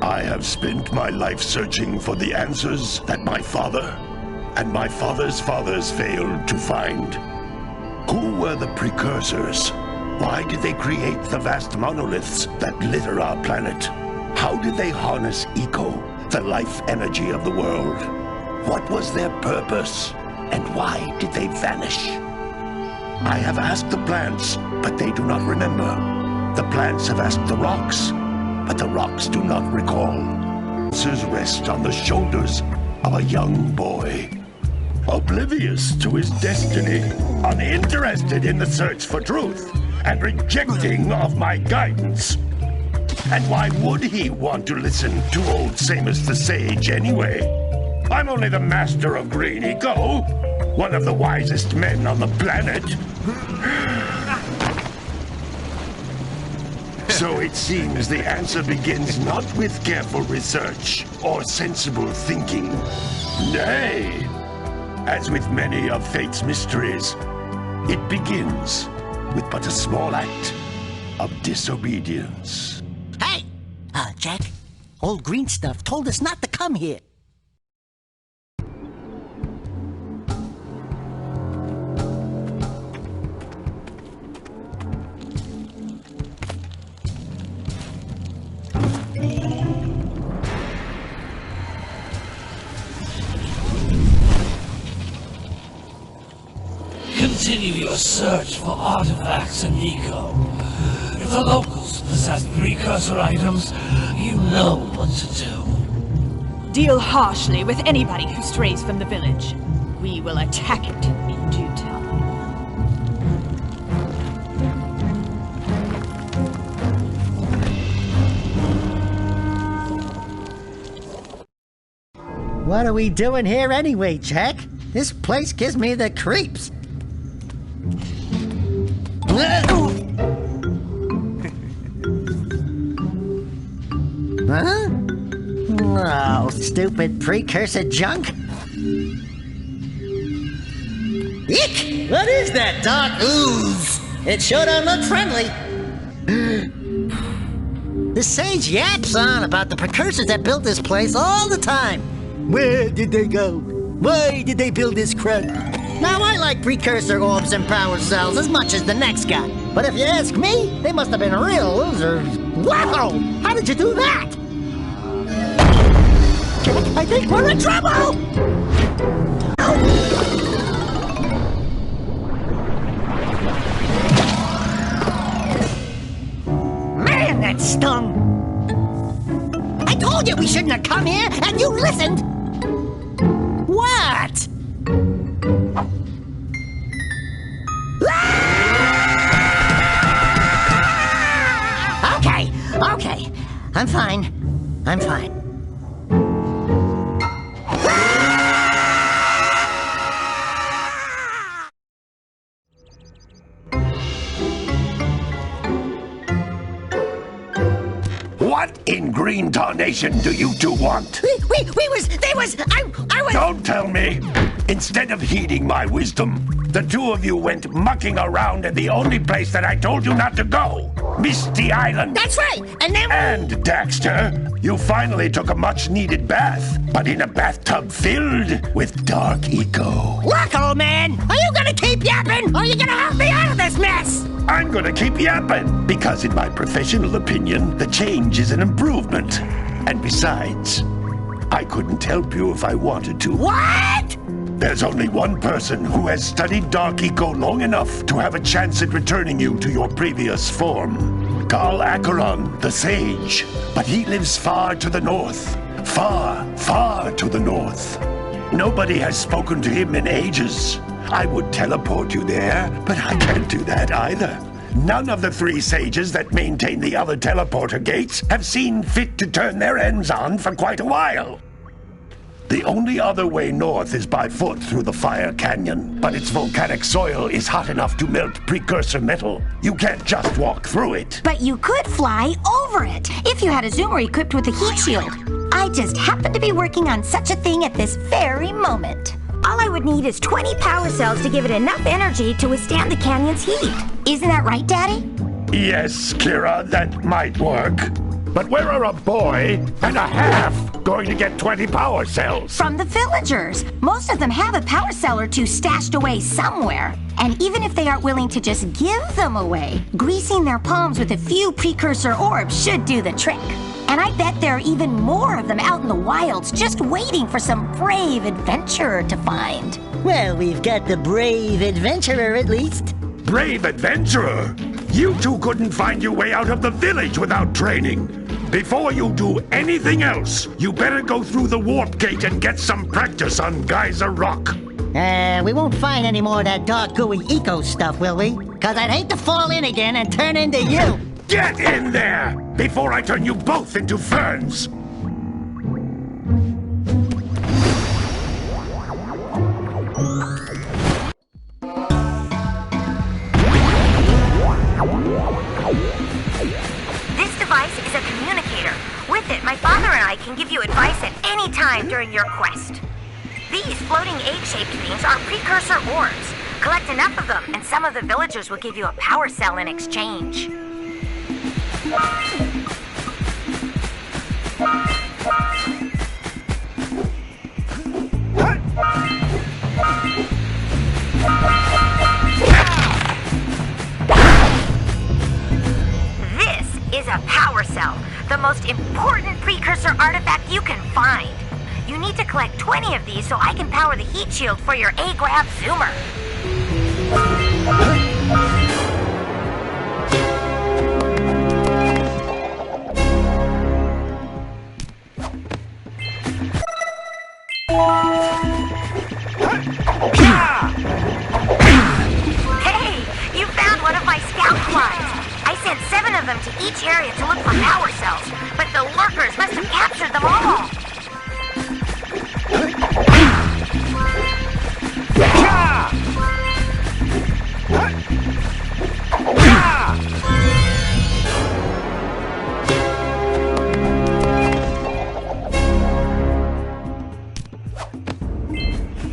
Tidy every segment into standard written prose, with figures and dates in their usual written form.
I have spent my life searching for the answers that my father and my father's fathers failed to find. Who were the precursors? Why did they create the vast monoliths that litter our planet? How did they harness eco, the life energy of the world? What was their purpose? And why did they vanish? I have asked the plants, but they do not remember. The plants have asked the rocks, but the rocks do not recall. Answers rest on the shoulders of a young boy, oblivious to his destiny, uninterested in the search for truth, and rejecting of my guidance. And why would he want to listen to old Samus the Sage anyway? I'm only the master of green eco, one of the wisest men on the planet. So it seems the answer begins not with careful research or sensible thinking. Nay, as with many of fate's mysteries, it begins with but a small act of disobedience. Hey! Jack, old green stuff told us not to come here. Continue your search for artifacts and eco. If the locals possess precursor items, you know what to do. Deal harshly with anybody who strays from the village. We will attack it in due time. What are we doing here anyway, Jack? This place gives me the creeps. Huh? Oh, stupid precursor junk. Eek! What is that dark ooze? It sure don't look friendly. The sage yaps on about the precursors that built this place all the time. Where did they go? Why did they build this crap? Now, I like precursor orbs and power cells as much as the next guy. But if you ask me, they must have been real losers. Wow! How did you do that? I think we're in trouble! Man, that stung! I told you we shouldn't have come here, and you listened! What? Okay. I'm fine. What in green tarnation do you two want? I was... Don't tell me! Instead of heeding my wisdom, the two of you went mucking around in the only place that I told you not to go! Misty Island! That's right! And then... And, Daxter, you finally took a much-needed bath, but in a bathtub filled with dark eco. Look, old man! Are you gonna keep yapping, or are you gonna help me out of this mess? I'm gonna keep yapping, because in my professional opinion, the change is an improvement. And besides, I couldn't help you if I wanted to. What? There's only one person who has studied Dark Eco long enough to have a chance at returning you to your previous form. Carl Acheron, the Sage. But he lives far to the north. Far, far to the north. Nobody has spoken to him in ages. I would teleport you there, but I can't do that either. None of the three sages that maintain the other teleporter gates have seen fit to turn their ends on for quite a while. The only other way north is by foot through the Fire Canyon, but its volcanic soil is hot enough to melt precursor metal. You can't just walk through it. But you could fly over it, if you had a zoomer equipped with a heat shield. I just happen to be working on such a thing at this very moment. All I would need is 20 power cells to give it enough energy to withstand the canyon's heat. Isn't that right, Daddy? Yes, Kira, that might work. But where are a boy and a half going to get 20 power cells? From the villagers. Most of them have a power cell or two stashed away somewhere. And even if they aren't willing to just give them away, greasing their palms with a few precursor orbs should do the trick. And I bet there are even more of them out in the wilds just waiting for some brave adventurer to find. Well, we've got the brave adventurer at least. Brave adventurer? You two couldn't find your way out of the village without training. Before you do anything else, you better go through the warp gate and get some practice on Geyser Rock. We won't find any more of that dark gooey eco stuff, will we? 'Cause I'd hate to fall in again and turn into you. Get in there before I turn you both into ferns. This device is a communicator. With it, my father and I can give you advice at any time during your quest. These floating egg-shaped things are precursor orbs. Collect enough of them, and some of the villagers will give you a power cell in exchange. This is a power cell, the most important precursor artifact you can find. You need to collect 20 of these so I can power the heat shield for your A-Grab Zoomer. Hey, you found one of my scout flies. I sent 7 of them to each area to look for power cells, but the lurkers must have captured them all.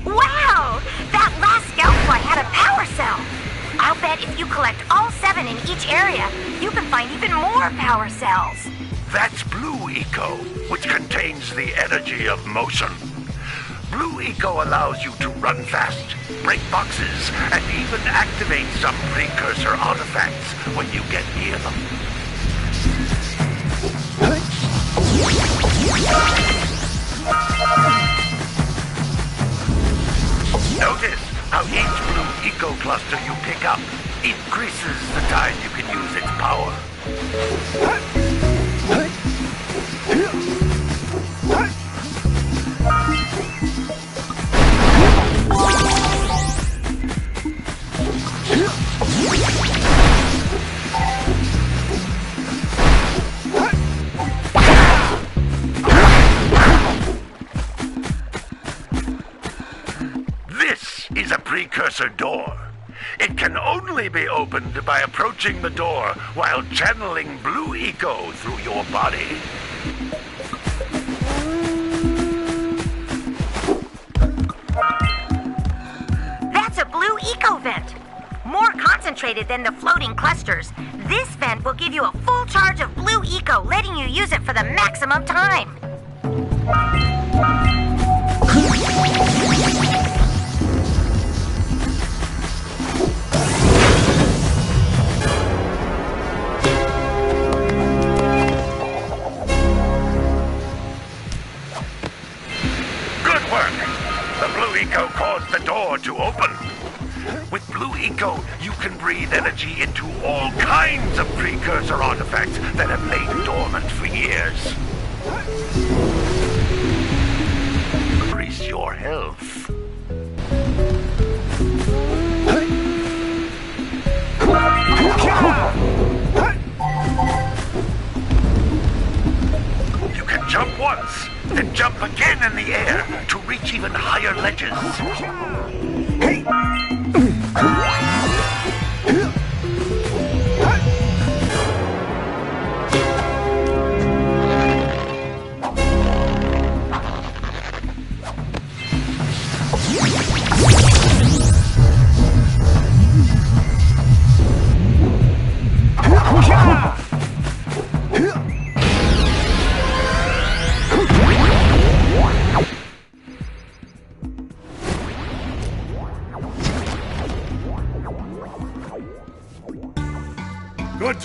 Wow! That last scoutfly had a power cell! I'll bet if you collect all 7 in each area, you can find even more power cells. That's Blue Eco, which contains the energy of motion. Blue Eco allows you to run fast, break boxes, and even activate some precursor artifacts when you get near them. Notice how each Blue Eco cluster you pick up increases the time you can use its power. This is a precursor door. It can only be opened by approaching the door while channeling Blue Eco through your body. That's a Blue Eco vent. More concentrated than the floating clusters, this vent will give you a full charge of Blue Eco, letting you use it for the maximum time. Good work! The Blue Eco caused the door to open. With Blue Eco, you can breathe energy into all kinds of precursor artifacts that have lain dormant for years. Increase your health. You can jump once, then jump again in the air to reach even higher ledges. Hey!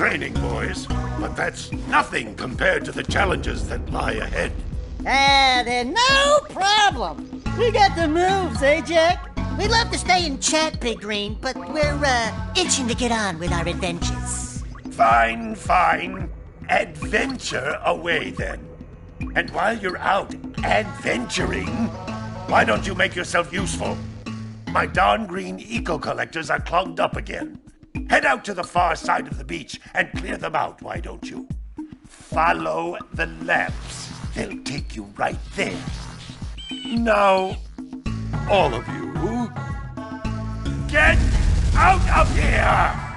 training, boys, but that's nothing compared to the challenges that lie ahead. Then no problem. We got the moves, eh, Jack? We'd love to stay and chat, Big Green, but we're itching to get on with our adventures. Fine, fine. Adventure away, then. And while you're out adventuring, why don't you make yourself useful? My darn green eco-collectors are clogged up again. Head out to the far side of the beach and clear them out, why don't you? Follow the lamps. They'll take you right there. Now, all of you, get out of here!